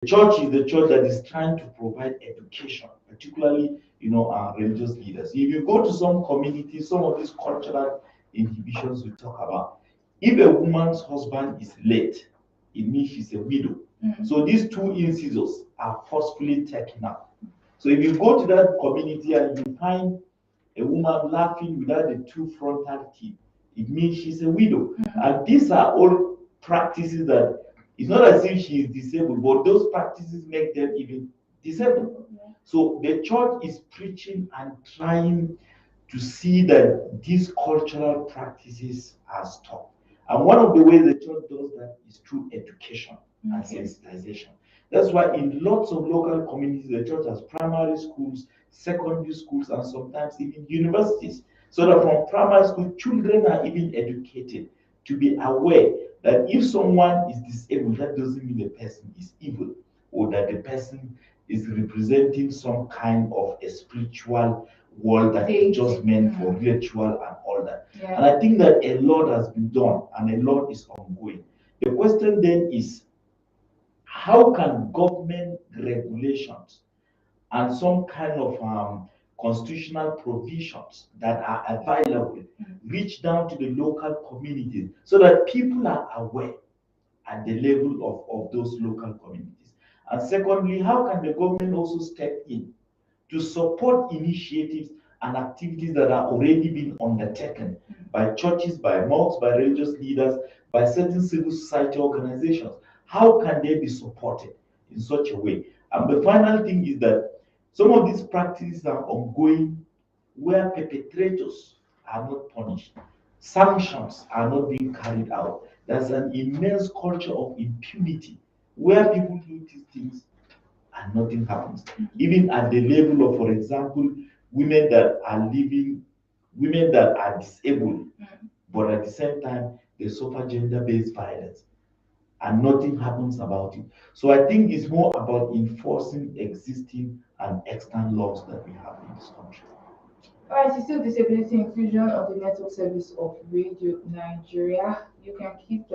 church is the church that is trying to provide education, particularly religious leaders. If you go to some communities, some of these cultural inhibitions we talk about, if a woman's husband is late, it means she's a widow. So these two incisors are forcefully taken out. So if you go to that community and you find a woman laughing without the two frontal teeth, it means she's a widow. And these are all practices that it's not as if she is disabled, but those practices make them even disabled. So the church is preaching and trying to see that these cultural practices are stopped. And one of the ways the church does that is through education and sensitization. That's why in lots of local communities, the church has primary schools, secondary schools, and sometimes even universities. So that from primary school, children are even educated to be aware that if someone is disabled, that doesn't mean the person is evil or that the person is representing some kind of a spiritual world that is just meant for ritual and all that. And I think that a lot has been done and a lot is ongoing. The question then is, how can government regulations and some kind of constitutional provisions that are available reach down to the local communities so that people are aware at the level of those local communities? And secondly, how can the government also step in to support initiatives and activities that are already being undertaken by churches, by mosques, by religious leaders, by certain civil society organizations? How can they be supported in such a way? And the final thing is that some of these practices are ongoing where perpetrators are not punished, sanctions are not being carried out. There's an immense culture of impunity where people do these things and nothing happens. Even at the level of, for example, women that are living, women that are disabled, but at the same time they suffer gender-based violence and nothing happens about it. So I think it's more about enforcing existing and extant laws that we have in this country. All right, it's still disability inclusion of the network service of Radio Nigeria. You can keep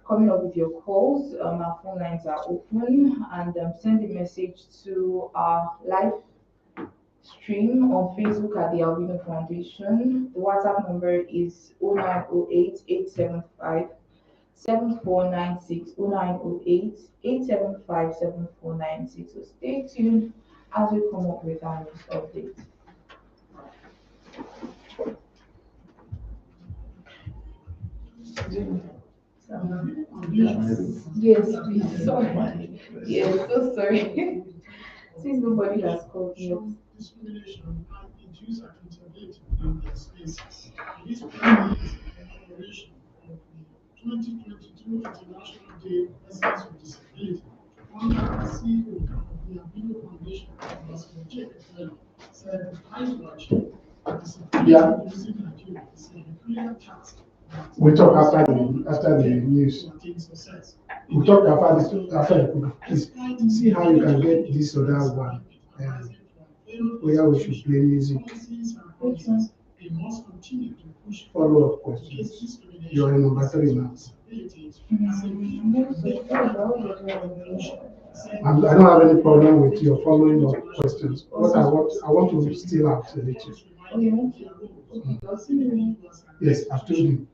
coming up with your calls. Our phone lines are open, and send a message to our live stream on Facebook at the Albino Foundation. The WhatsApp number is 0908 875 7496 0908 875 7496. So stay tuned as we come up with our news update. Yes, please. Sorry. Yes, so sorry. Since nobody has called me up. Discrimination and induce accountability in their spaces. This is commemoration of the 2022 International Day of Persons with Disability. Under the CEO of the Albino Foundation, Ambassador Jacob Taylor, said the high to achieve disability in Nigeria is a peculiar task. We talk after the news. We talk after the please see how you can get this or that one. Where we should play music. Follow up questions. You are in number 3 now. I don't have any problem with your following up questions. What I want to still absolute you. Yes, I've told you.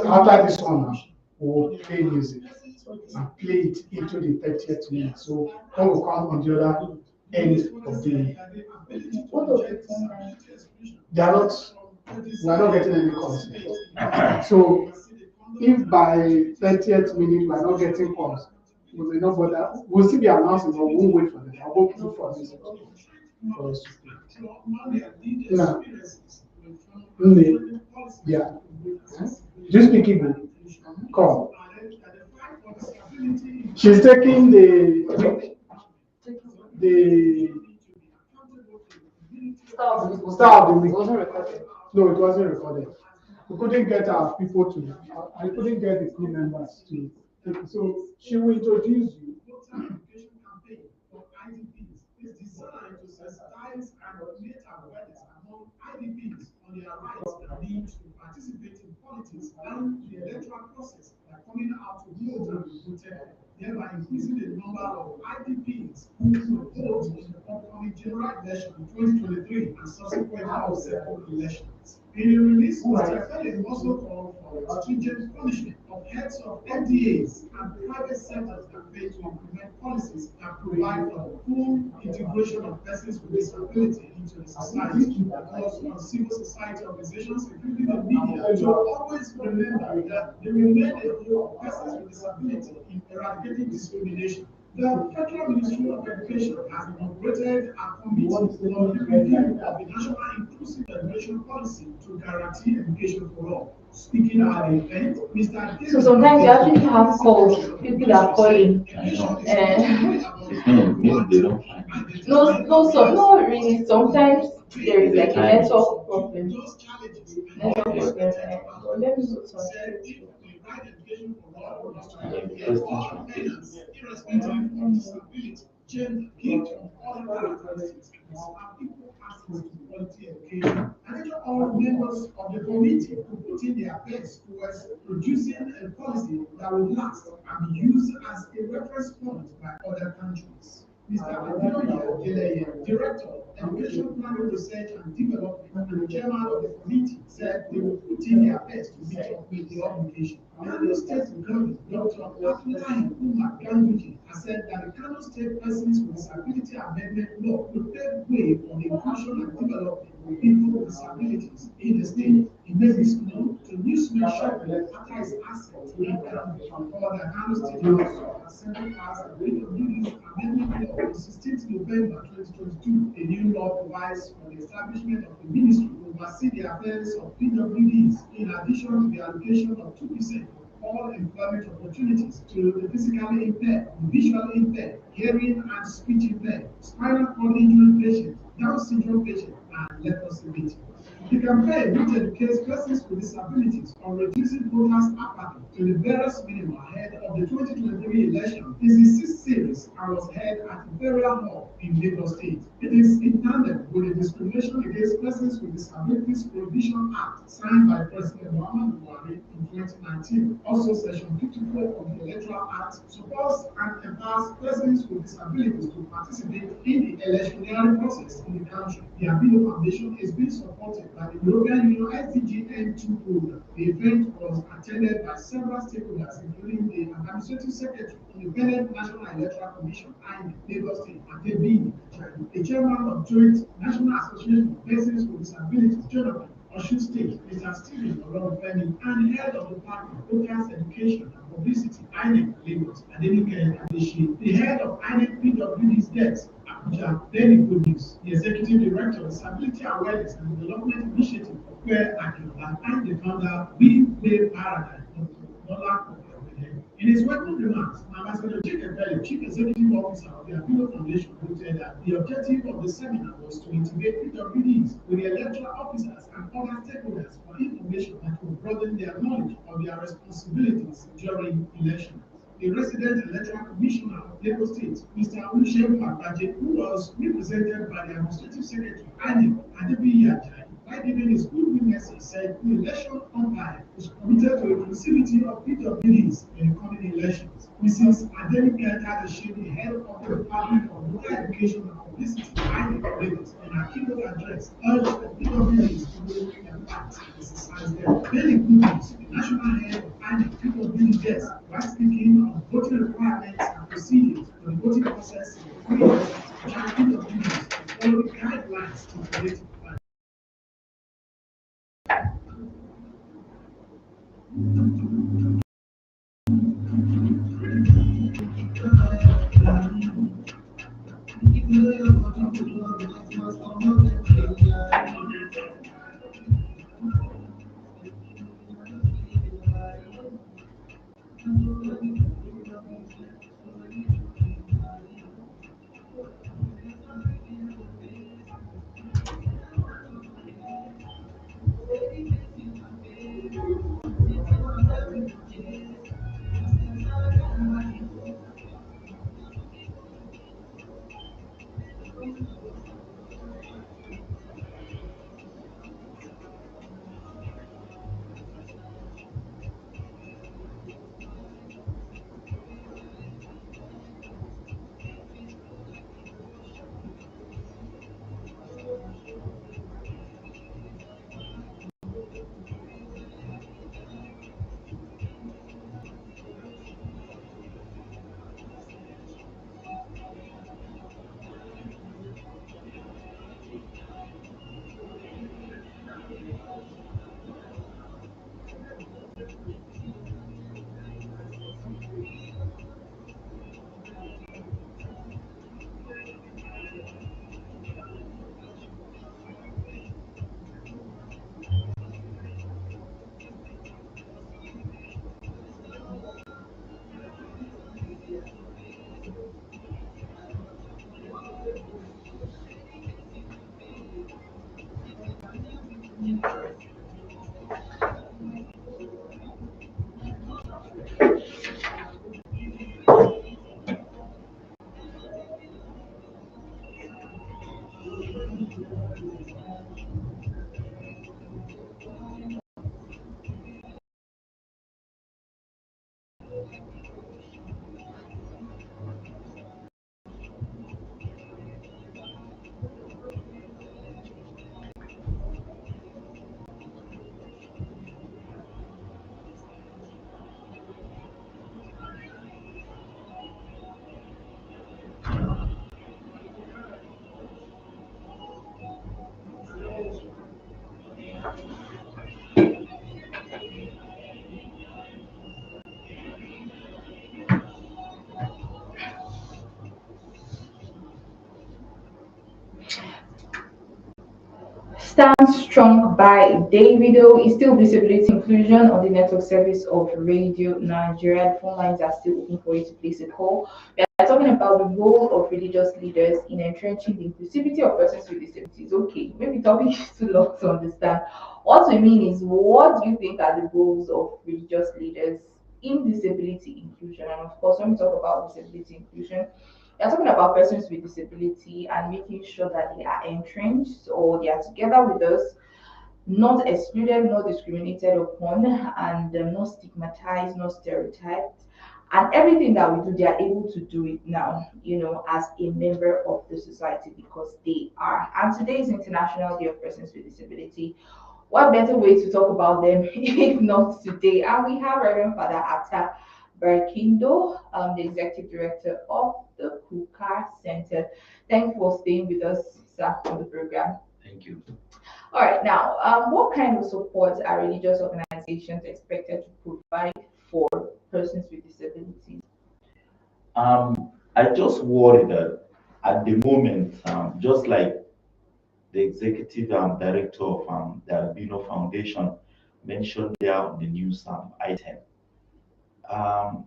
After this one, we'll play music and play it into the 30th minute. So when we come on the other end of the, they are not, we are not getting any calls. So if by 30th minute we are not getting calls, we may not bother. We'll still be announcing, but we won't wait for them. I'll go through for music for us to play. Yeah. Just speak Igbo. Come. She's taking the star of the week. No, it wasn't recorded. We couldn't get our people to. I couldn't get the crew members to. So she will introduce you. Designed to sensitize and create awareness among IDPs on their rights and need to participate in politics and the electoral process by coming out to vote and be voted thereby increasing the number of IDPs who could vote in the upcoming general election in 2023 and subsequent second elections. In a release, Mr. Felix also called for stringent punishment of heads of NDAs and private sectors that fail to implement policies that provide for full integration of persons with disability into the society. Because on civil society organizations, including the media, to always remember that they remain a role of persons with disability in eradicating discrimination. The Federal Ministry of Education has inaugurated a committee on the review of the National Inclusive Education Policy to guarantee education for all. Speaking at the event, Mr. David So sometimes you actually have calls, people are calling. I know. Uh, It's means they don't find it. no, really. Sometimes there is like a network problem. those challenges Network and problem. But let me go to said my if we write education for all must First all instrument. parents, irrespective of disability, gender, gift, or other characteristics, must have equal access to quality education. And then all members of the committee to put in their best towards producing a policy that will last and be used as a reference point by other countries. Mr. Abioye Adeleye, Director of Education Planning Research and Development and Chairman of the committee, said they will put in their best to meet up with the obligation. Kano State Governor Dr. Abdullahi Umar Ganduje has said that the Kano State Persons with Disability Amendment Law will pave way for the inclusion and development of people with disabilities in the state. He made this known to Newsman shortly after his access in Kano. Further, Kano State Council has sent passed the PWD Amendment Law on 16th November 2022. A new law provides for the establishment of a ministry to oversee the affairs of PWDs in addition to the allocation of 2% all employment opportunities to the physically impaired, visually impaired, hearing and speech impaired, spinal cord injury patient, Down syndrome patient, and leprosy victim. The campaign, which educates persons with disabilities on reducing voters' apathy to the various minimum ahead of the 2023 election, is the sixth series and was held at the Burial Hall in Lagos State. It is in tandem with the Discrimination Against Persons with Disabilities Prohibition Act signed by President Muhammadu Buhari in 2019. Also, Section 54 of the Electoral Act supports and empowers persons with disabilities to participate in the electioneering process in the country. The Abilo Foundation is being supported by the European Union SDGN2 program. The event was attended by several stakeholders, including the Administrative Secretary, Independent National Electoral Commission, INEC, Lagos State, and the chairman of Joint National Association of Persons with Disabilities, Jonathan, Osun State, Mr. Stephen Olorunfemi, and head of the department of Broadcast Education and Publicity, INEC Lagos, Adenike Adeshi, the head of INEC PWD's desk, Abuja, Daily Good News, the executive director of Disability Awareness and Development Initiative, Where Akinola, and the founder, We Play Paradigm, Dr. in his welcome remarks, Ambassador Jacob Bello, Chief Executive Officer of the Appeal Foundation, noted that the objective of the seminar was to integrate PWDs with the electoral officers and other stakeholders for information that will broaden their knowledge of their responsibilities during elections. The resident electoral commissioner of Lagos State, Mr. Olusegun Agbaje, who was represented by the administrative secretary, INEC Adebiyi Ajayi, by giving his goodwill message, said the election umpire is committed to the inclusivity of PWDs in the coming elections. Mrs. Adenike Adeshi, the head of the Department of Voter Education and Publicity, INEC Lagos, in her keynote address, urged the PWDs to do their part to exercise their daily duties. The national head of INEC PWD desk, while speaking on voting requirements and procedures for the voting process in the free elections, urged PWDs to follow the guidelines stipulated by Stand Strong by Davido is still disability inclusion on the network service of Radio Nigeria. The phone lines are still open for you to place a call. We are talking about the role of religious leaders in entrenching the inclusivity of persons with disabilities. Okay, maybe the topic is too long to understand. What we mean is, what do you think are the roles of religious leaders in disability inclusion? And of course, when we talk about disability inclusion, we are talking about persons with disability and making sure that they are entrenched or they are together with us, not excluded, not discriminated upon, and not stigmatized, not stereotyped. And everything that we do, they are able to do it now, as a member of the society because they are. And today is International Day of Persons with Disability. What better way to talk about them if not today? And we have Reverend Father Atta Barkindo, the Executive Director of the Kuka Center. Thanks for staying with us, sir, on the program. Thank you. All right, now, what kind of support are religious organizations expected to provide for persons with disabilities? I just worry that at the moment, just like the executive director of the Albino Foundation mentioned there on the news item, um,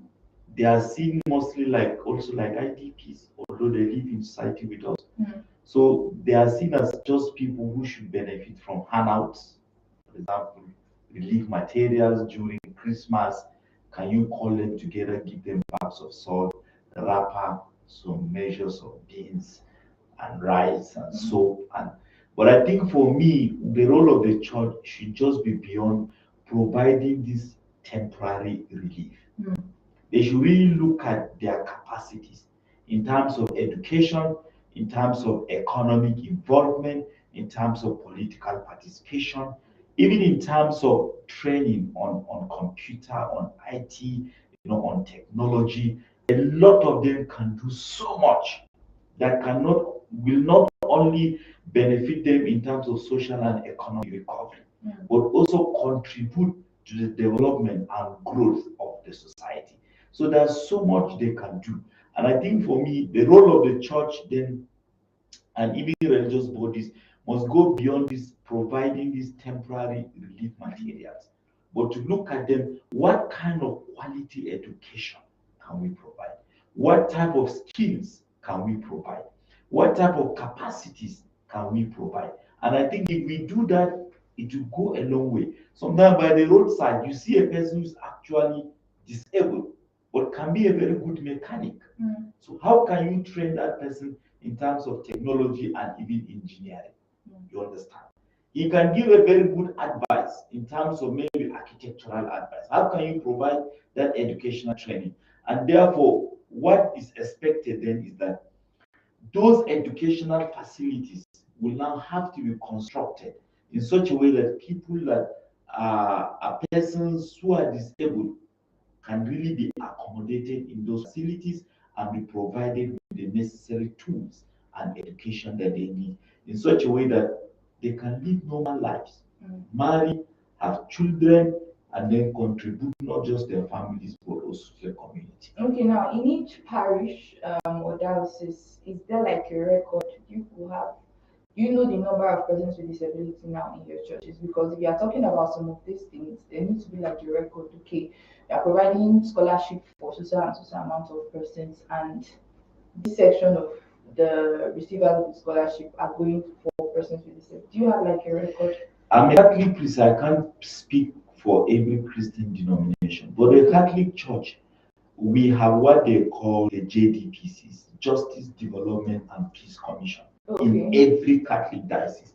they are seen mostly like also like IDPs, although they live in society with us. So they are seen as just people who should benefit from handouts, for example, relief materials during Christmas. Can you call them together, give them bags of salt, wrapper, some measures of beans and rice and soap and but I think for me the role of the church should just be beyond providing this temporary relief. They should really look at their capacities in terms of education, in terms of economic involvement, in terms of political participation, even in terms of training on computer, on IT, on technology. A lot of them can do so much that will not only benefit them in terms of social and economic recovery, but also contribute to the development and growth of the society. So there's so much they can do. And I think for me, the role of the church then and even religious bodies must go beyond this providing these temporary relief materials, but to look at them, what kind of quality education can we provide? What type of skills can we provide? What type of capacities can we provide? And I think if we do that, it will go a long way. Sometimes by the roadside, you see a person who's actually disabled, but can be a very good mechanic. So how can you train that person in terms of technology and even engineering? You understand? He can give a very good advice in terms of maybe architectural advice. How can you provide that educational training? And therefore, what is expected then is that those educational facilities will now have to be constructed in such a way that people that are persons who are disabled can really be accommodated in those facilities and be provided with the necessary tools and education that they need in such a way that they can live normal lives, marry, have children, and then contribute not just their families but also to the community. Okay, now in each parish or diocese, is there like a record you will have? Do you know the number of persons with disability now in your churches? Because if you are talking about some of these things, there needs to be like a record. Okay, you are providing scholarship for so amount of persons, and this section of the receivers of the scholarship are going for persons with disability. Do you have like a record? I'm a Catholic priest. I can't speak for every Christian denomination, but the Catholic Church, we have what they call the JDPCs, Justice, Development and Peace Commission, in every Catholic diocese.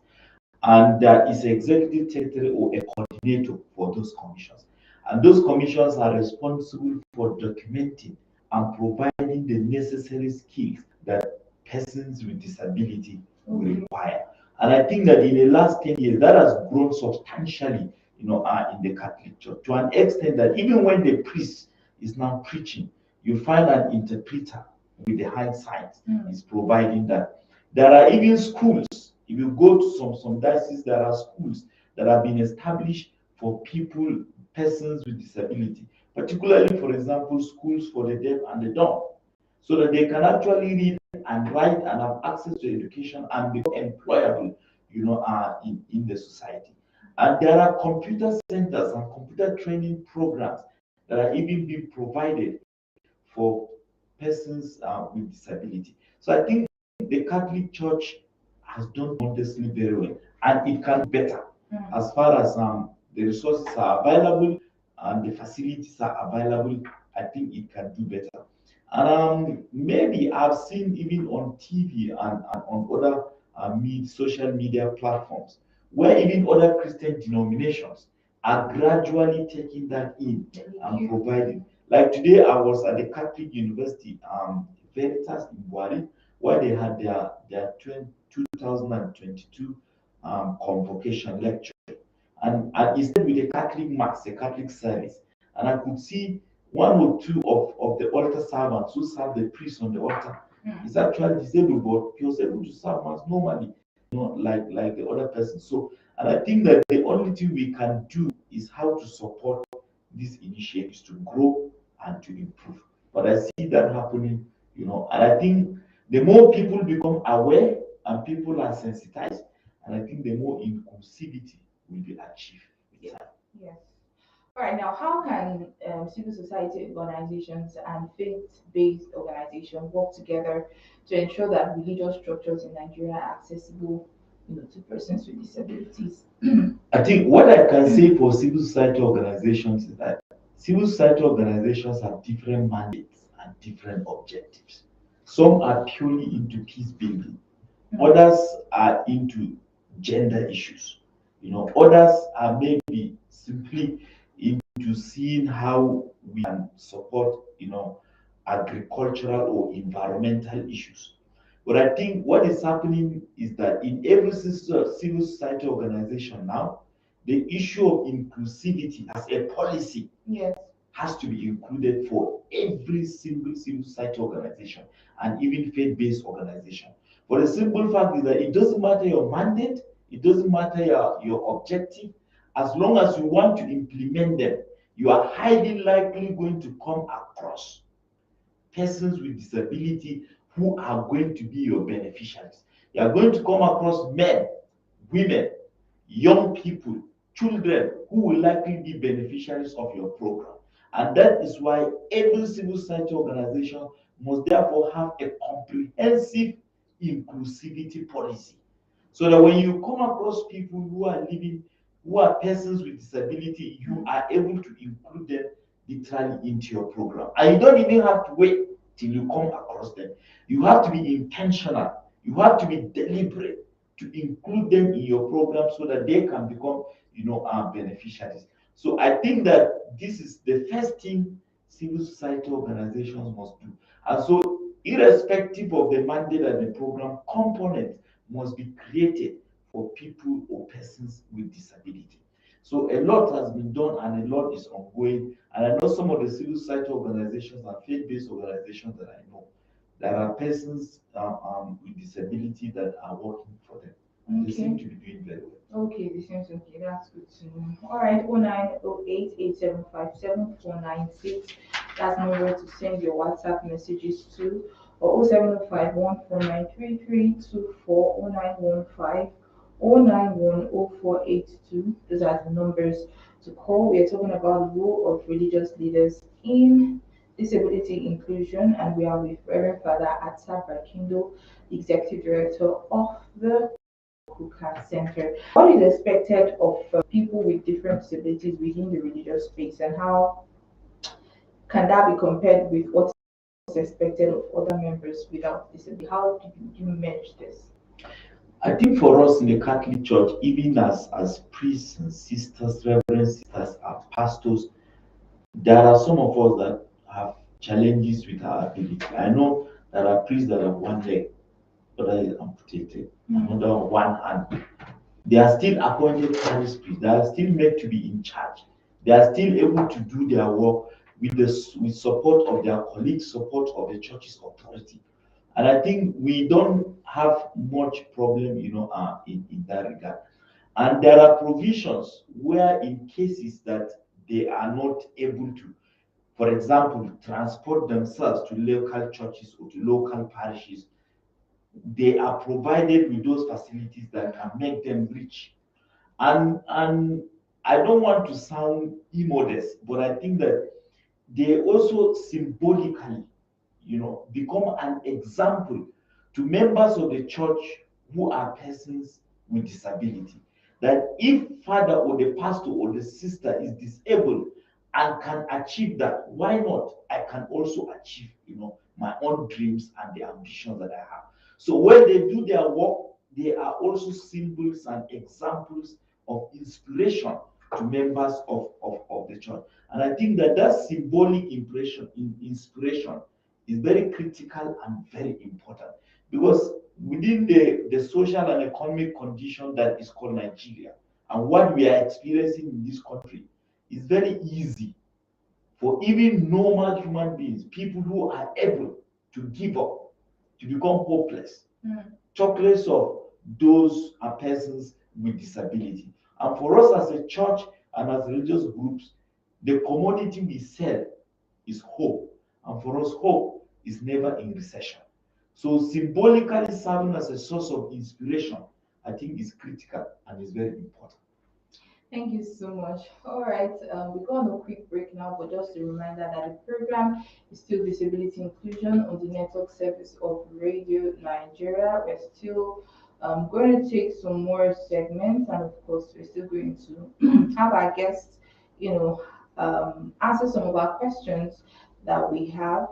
And there is an executive secretary or a coordinator for those commissions. And those commissions are responsible for documenting and providing the necessary skills that persons with disability will require. And I think that in the last 10 years, that has grown substantially, in the Catholic Church, to an extent that even when the priest is now preaching, you find an interpreter with the hindsight is providing that. There are even schools. If you go to some dioceses, there are schools that have been established for persons with disability, particularly, for example, schools for the deaf and the dumb, so that they can actually read and write and have access to education and become employable in the society. And there are computer centers and computer training programs that are even being provided for persons with disability. So I think the Catholic Church has done honestly very well, and it can be better as far as the resources are available and the facilities are available. I think it can do better. And maybe I've seen even on TV and on other social media platforms where even other Christian denominations are gradually taking that in and providing. Like today, I was at the Catholic University, Veritas in Buari, where they had their 2022 convocation lecture. And it started with a Catholic mass, a Catholic service. And I could see one or two of the altar servants who serve the priest on the altar. He's actually disabled, but he was able to serve us normally, like the other person. So, and I think that the only thing we can do is how to support these initiatives to grow and to improve. But I see that happening, and I think the more people become aware and people are sensitized, and I think the more inclusivity will be achieved with time. Yes. All right, now how can civil society organizations and faith-based organizations work together to ensure that religious structures in Nigeria are accessible, to persons with disabilities? I think what I can say for civil society organizations is that civil society organizations have different mandates and different objectives. Some are purely into peace building, others are into gender issues, others are maybe simply into seeing how we can support, agricultural or environmental issues. But I think what is happening is that in every civil society organization now, the issue of inclusivity as a policy Yes. has to be included for every single civil society organization and even faith-based organization. For the simple fact is that it doesn't matter your mandate, it doesn't matter your objective, as long as you want to implement them, you are highly likely going to come across persons with disability who are going to be your beneficiaries. You are going to come across men, women, young people, children who will likely be beneficiaries of your program. And that is why every civil society organization must therefore have a comprehensive inclusivity policy. So that when you come across people who are persons with disability, you are able to include them literally into your program. And you don't even have to wait till you come across them. You have to be intentional. You have to be deliberate to include them in your program so that they can become, our beneficiaries. So I think that this is the first thing civil society organizations must do. And so, irrespective of the mandate and the program, components must be created for people or persons with disability. So a lot has been done and a lot is ongoing. And I know some of the civil society organizations and faith-based organizations that I know, there are persons with disability that are working for them. And they seem to be doing very well. Okay, this seems okay. That's good to know. All right, 0908 That's number to send your WhatsApp messages to, or 0705 Those are the numbers to call. We are talking about the role of religious leaders in disability inclusion, and we are with Reverend Father Atta Kindo, the Executive Director of the Kuka Center. What is expected of people with different disabilities within the religious space, and how can that be compared with what is expected of other members without disability? How do you manage this? I think for us in the Catholic Church, even as priests and sisters, reverend sisters, and pastors, there are some of us that have challenges with our ability. I know there are priests that have one leg, other is amputated, another one hand. They are still appointed parish priests. They are still made to be in charge. They are still able to do their work with support of their colleagues, support of the church's authority. And I think we don't have much problem, in that regard. And there are provisions where, in cases that they are not able to, for example, transport themselves to local churches or to local parishes, they are provided with those facilities that can make them rich. And I don't want to sound immodest, but I think that they also symbolically, become an example to members of the church who are persons with disability. That if father or the pastor or the sister is disabled and can achieve that, why not? I can also achieve, my own dreams and the ambitions that I have. So when they do their work, they are also symbols and examples of inspiration to members of the church. And I think that that symbolic inspiration is very critical and very important, because within the social and economic condition that is called Nigeria and what we are experiencing in this country, it's very easy for even normal human beings, people who are able to give up, to become hopeless. Talk less of those are persons with disability. And for us as a church and as religious groups, the commodity we sell is hope. And for us, hope is never in recession. So symbolically serving as a source of inspiration, I think is critical and is very important. Thank you so much. All right, we go on a quick break now, but just a reminder that the program is still Disability Inclusion on the network service of Radio Nigeria. We're still going to take some more segments, and of course, we're still going to have our guests, answer some of our questions that we have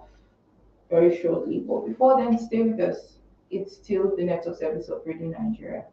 very shortly. But before then, stay with us. It's still the network service of Radio Nigeria.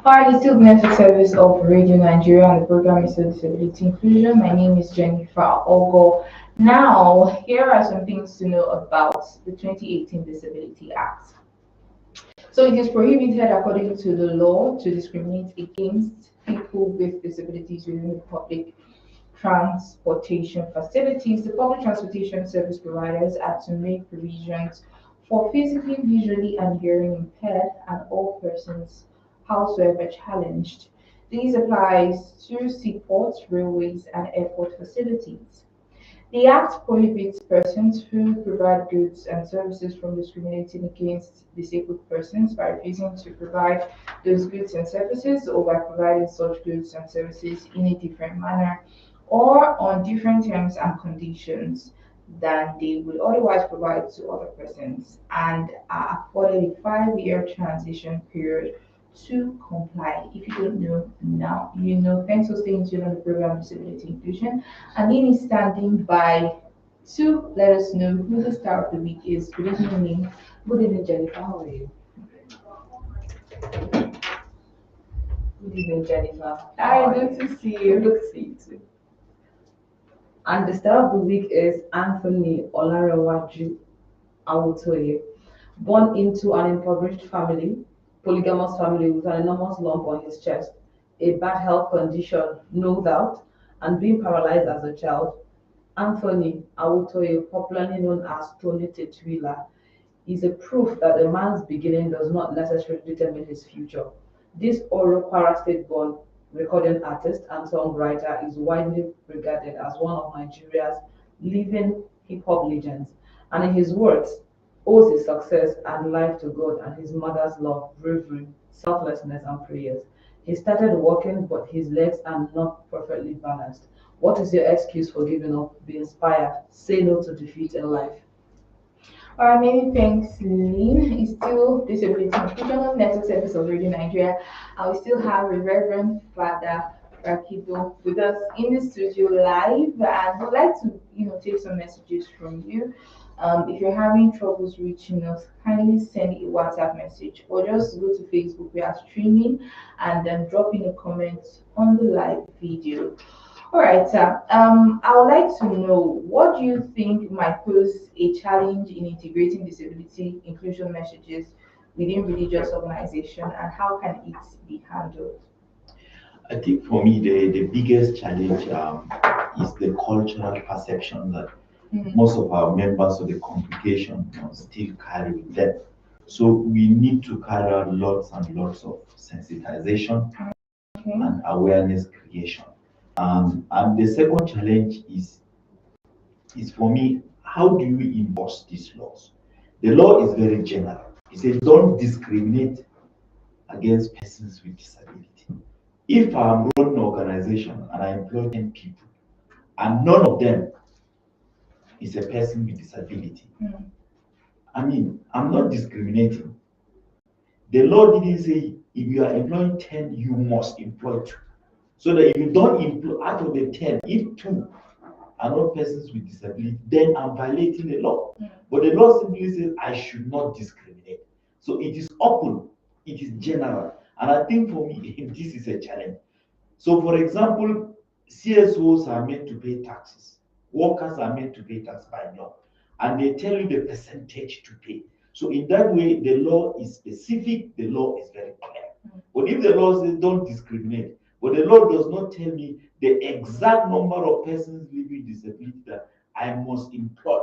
Hi, this is the network service of Radio Nigeria, and the program is Disability Inclusion. My name is Jennifer Ogo. Now, here are some things to know about the 2018 Disability Act. So it is prohibited according to the law to discriminate against people with disabilities within the public transportation facilities. The public transportation service providers are to make provisions for physically, visually, and hearing impaired and all persons howsoever challenged. These applies to seaports, railways, and airport facilities. The Act prohibits persons who provide goods and services from discriminating against disabled persons by refusing to provide those goods and services, or by providing such goods and services in a different manner or on different terms and conditions than they would otherwise provide to other persons and are afforded a 5-year transition period to comply. If you don't know now, you know. Thanks for staying tuned on the program Disability Inclusion. And Lynn is standing by to let us know who the star of the week is. Good evening, Lynn. Good evening, Jennifer. How are you? Good evening, Jennifer. Hi, good to see you. Good to see you too. And the star of the week is Anthony Olarewaju Awotoye, born into an impoverished family, polygamous family with an enormous lump on his chest, a bad health condition, no doubt, and being paralyzed as a child. Anthony Awotoye, popularly known as Tony Tetwila, is a proof that a man's beginning does not necessarily determine his future. This Oro Kwara State-born recording artist and songwriter is widely regarded as one of Nigeria's living hip-hop legends, and in his words, owes his success and life to God and his mother's love, bravery, selflessness, and prayers. He started walking, but his legs are not perfectly balanced. What is your excuse for giving up? Be inspired. Say no to defeat in life. All right, many thanks, Lynn. It's still Disability Inclusion Network Service of Radio Nigeria. I will still have Reverend Father Rakido with us in the studio live, and we'd like to, take some messages from you. If you're having troubles reaching us, kindly send a WhatsApp message or just go to Facebook. We are streaming, and then drop in a comment on the live video. All right, sir. I would like to know, what do you think might pose a challenge in integrating disability inclusion messages within religious organization, and how can it be handled? I think for me, the biggest challenge is the cultural perception that most of our members of the congregation still carry with them. So we need to carry out lots and lots of sensitization and awareness creation. And the second challenge is for me, how do you enforce these laws? The law is very general. It says don't discriminate against persons with disability. If I'm running an organization and I employ 10 people and none of them is a person with disability, I mean, I'm not discriminating. The law didn't say if you are employing 10, you must employ 2. So that if you don't employ out of the 10, if 2 are not persons with disability, then I'm violating the law. But the law simply says I should not discriminate. So it is open, it is general. And I think for me, this is a challenge. So for example, CSOs are meant to pay taxes. Workers are meant to pay tax by law. And they tell you the percentage to pay. So in that way, the law is specific, the law is very clear. But if the law says don't discriminate, but the law does not tell me the exact number of persons living with disability that I must employ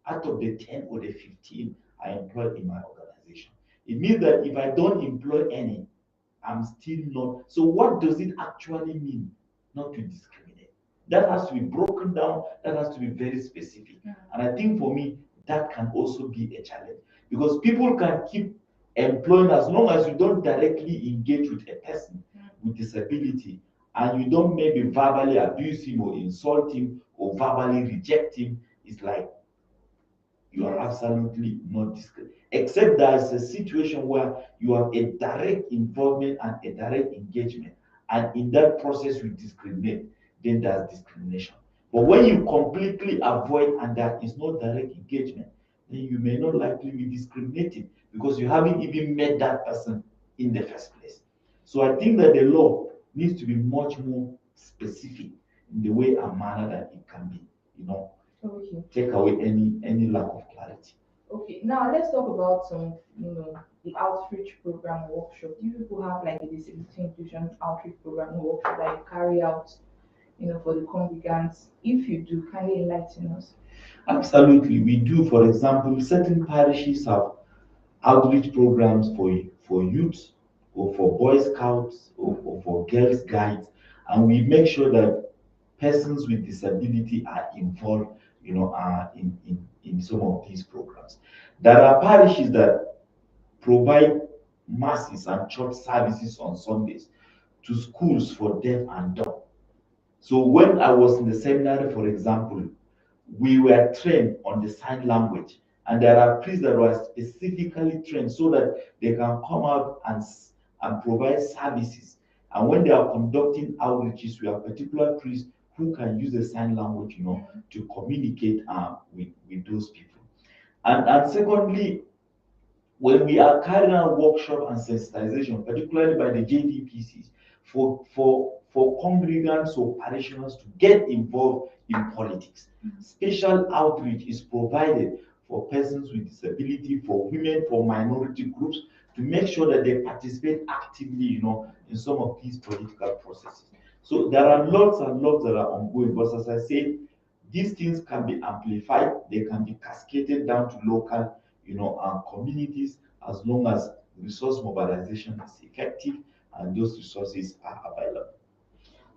out of the 10 or the 15 I employ in my organization. It means that if I don't employ any, I'm still not. So what does it actually mean not to discriminate? That has to be broken down, that has to be very specific. And I think for me, that can also be a challenge because people can keep employing as long as you don't directly engage with a person with disability and you don't maybe verbally abuse him or insult him or verbally reject him. It's like you are absolutely not discriminating, except there's a situation where you have a direct involvement and a direct engagement, and in that process you discriminate, then there's discrimination. But when you completely avoid and there is no direct engagement, then you may not likely be discriminating because you haven't even met that person in the first place. So I think that the law needs to be much more specific in the way and manner that it can be, Okay. take away any lack of clarity. Okay. Now let's talk about some, the outreach program workshop. Do you people have like a disability inclusion outreach program workshop that you carry out, for the congregants? If you do, kindly enlighten us. Absolutely, we do. For example, certain parishes have outreach programs for youth or for Boy Scouts or for Girls Guides, and we make sure that persons with disability are involved, in some of these programs. There are parishes that provide masses and church services on Sundays to schools for deaf and dumb. So when I was in the seminary, for example, we were trained on the sign language, and there are priests that were specifically trained so that they can come out and provide services. And when they are conducting outreaches, we have particular priests who can use the sign language, to communicate with those people. And secondly, when we are carrying out workshop and sensitization, particularly by the JDPCs, for congregants or parishioners to get involved in politics. Special outreach is provided for persons with disability, for women, for minority groups, to make sure that they participate actively, in some of these political processes. So there are lots and lots that are ongoing, but as I said, these things can be amplified, they can be cascaded down to local, and communities, as long as resource mobilization is effective and those resources are available.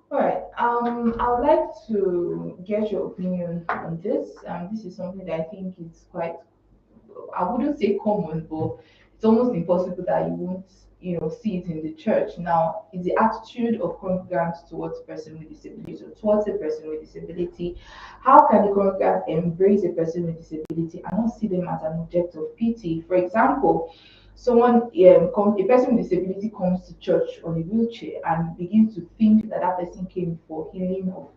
All right. I would like to get your opinion on this. This is something that I think is quite, I wouldn't say common, but it's almost impossible that you won't, see it in the church. Now, it's the attitude of congregants towards a person with disability, or towards a person with disability. How can the congregant embrace a person with disability and not see them as an object of pity? For example, a person with disability comes to church on a wheelchair and begins to think that that person came for healing of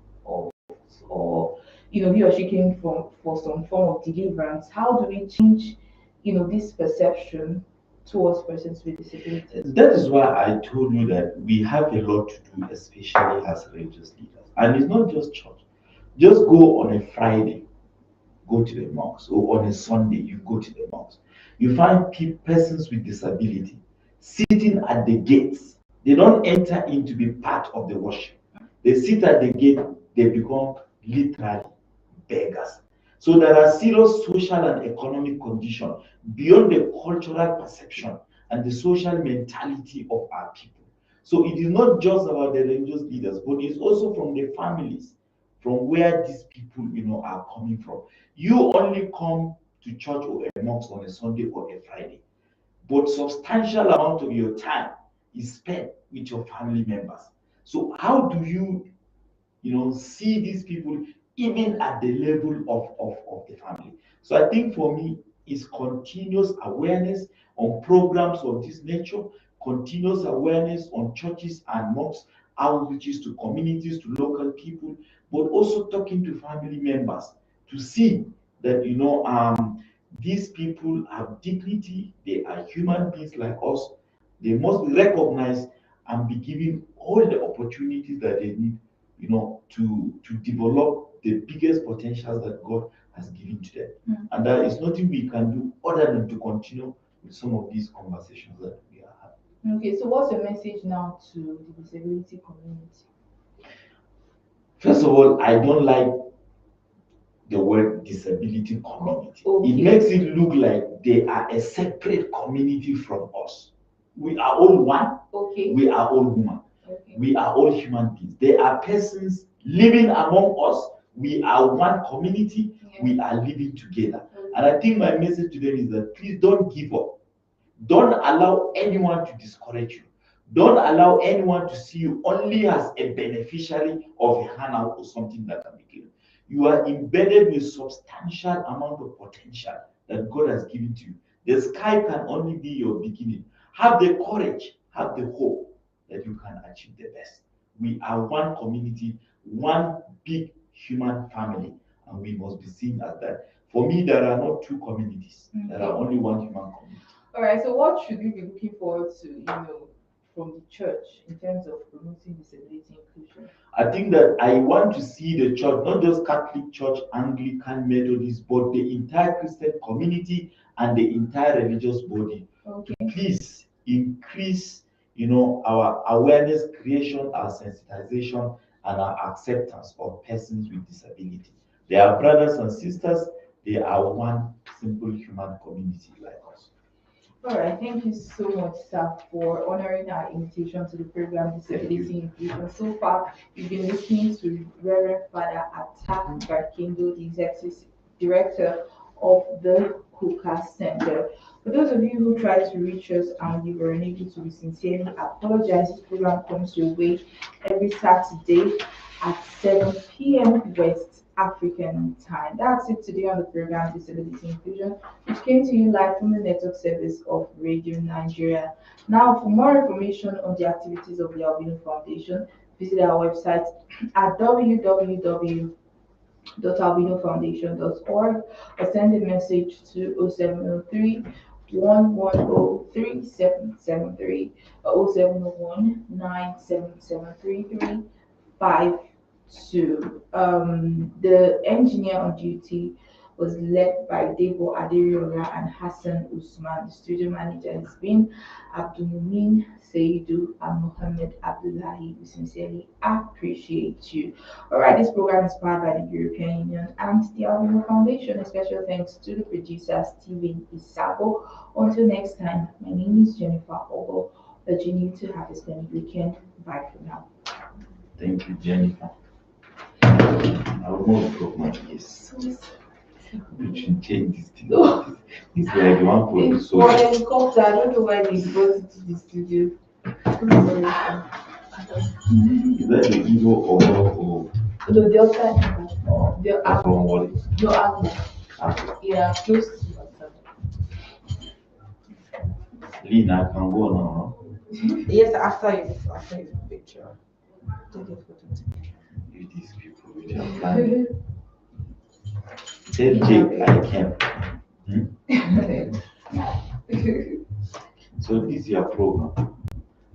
or he or she came for some form of deliverance. How do we change this perception towards persons with disabilities? That is why I told you that we have a lot to do, especially as religious leaders. And it's not just church. Just go on a Friday, go to the mosque, or on a Sunday, you go to the mosque. You find persons with disability sitting at the gates. They don't enter in to be part of the worship. They sit at the gate, they become literally beggars. So there are serious social and economic conditions beyond the cultural perception and the social mentality of our people. So it is not just about the religious leaders, but it's also from the families, from where these people, are coming from. You only come to church or a mosque on a Sunday or a Friday, but substantial amount of your time is spent with your family members. So how do you, see these people even at the level of the family? So I think for me, it's continuous awareness on programs of this nature, continuous awareness on churches and mosques, outreaches to communities, to local people, but also talking to family members to see that these people have dignity, they are human beings like us, they must be recognized and be given all the opportunities that they need, to develop the biggest potentials that God has given to them. And there is nothing we can do other than to continue with some of these conversations that we are having. Okay, so what's your message now to the disability community? First of all, I don't like the word disability community. Okay. It makes it look like they are a separate community from us. We are all one. Okay. We are all human. Okay. We are all human beings. There are persons living among us. We are one community. Yeah. We are living together. Okay. And I think my message to them is that please don't give up. Don't allow anyone to discourage you. Don't allow anyone to see you only as a beneficiary of a handout or something that can be given. You are embedded with substantial amount of potential that God has given to you. The sky can only be your beginning. Have the courage, have the hope that you can achieve the best. We are one community, one big human family, and we must be seen as that. For me, there are not two communities. Okay. There are only one human community. All right, so what should we be looking forward to, from the church in terms of promoting disability inclusion? I think that I want to see the church, not just Catholic Church, Anglican, Methodist, but the entire Christian community and the entire religious body. Okay. To please increase, our awareness creation, our sensitization, and our acceptance of persons with disability. They are brothers and sisters. They are one simple human community like us. All right, thank you so much, sir, for honoring our invitation to the program Disability Inclusion. So far, we've been listening to Reverend Father Atta Barkindo, the Executive Director of the Kuka Center. For those of you who tried to reach us and you were unable to, we sincerely apologize. This program comes your way every Saturday at 7 p.m. West African time. That's it today on the program Disability Inclusion, which came to you live from the network service of Radio Nigeria. Now, for more information on the activities of the Albino Foundation, visit our website at www.albinofoundation.org or send a message to 0703 1103773 or 0701 9773352. The engineer on duty was led by Debo Aderiola and Hassan Usman. The studio manager has been Abdulmumin Seidu and Mohammed Abdullahi. We sincerely appreciate you. Alright, this program is powered by the European Union and the Albino Foundation. A special thanks to the producer Steven Isabo. Until next time, my name is Jennifer Ogo. Urging you to have a splendid weekend. Bye for now. Thank you, Jennifer. I almost broke my case. You should change this thing. It's like the one for the It's for helicopter. I don't know why they brought it to the studio. Is that the Igbo or No, the other side. The from what? your angle. Yeah, close to the other. Lina can go now. Yes, after you picture. Take a photo. You these people with your plan. Tell Jake I came. So this is your program.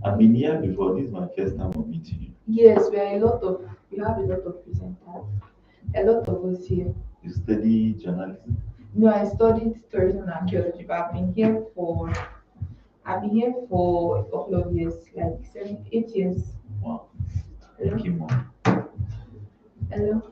I've been here before. This is my first time of meeting you. Yes, we have a lot of presenters. A lot of us here. You study journalism? No, I studied tourism and archaeology, but I've been here for a couple of years, like 7, 8 years. Wow. Thank you, Mom. Hello.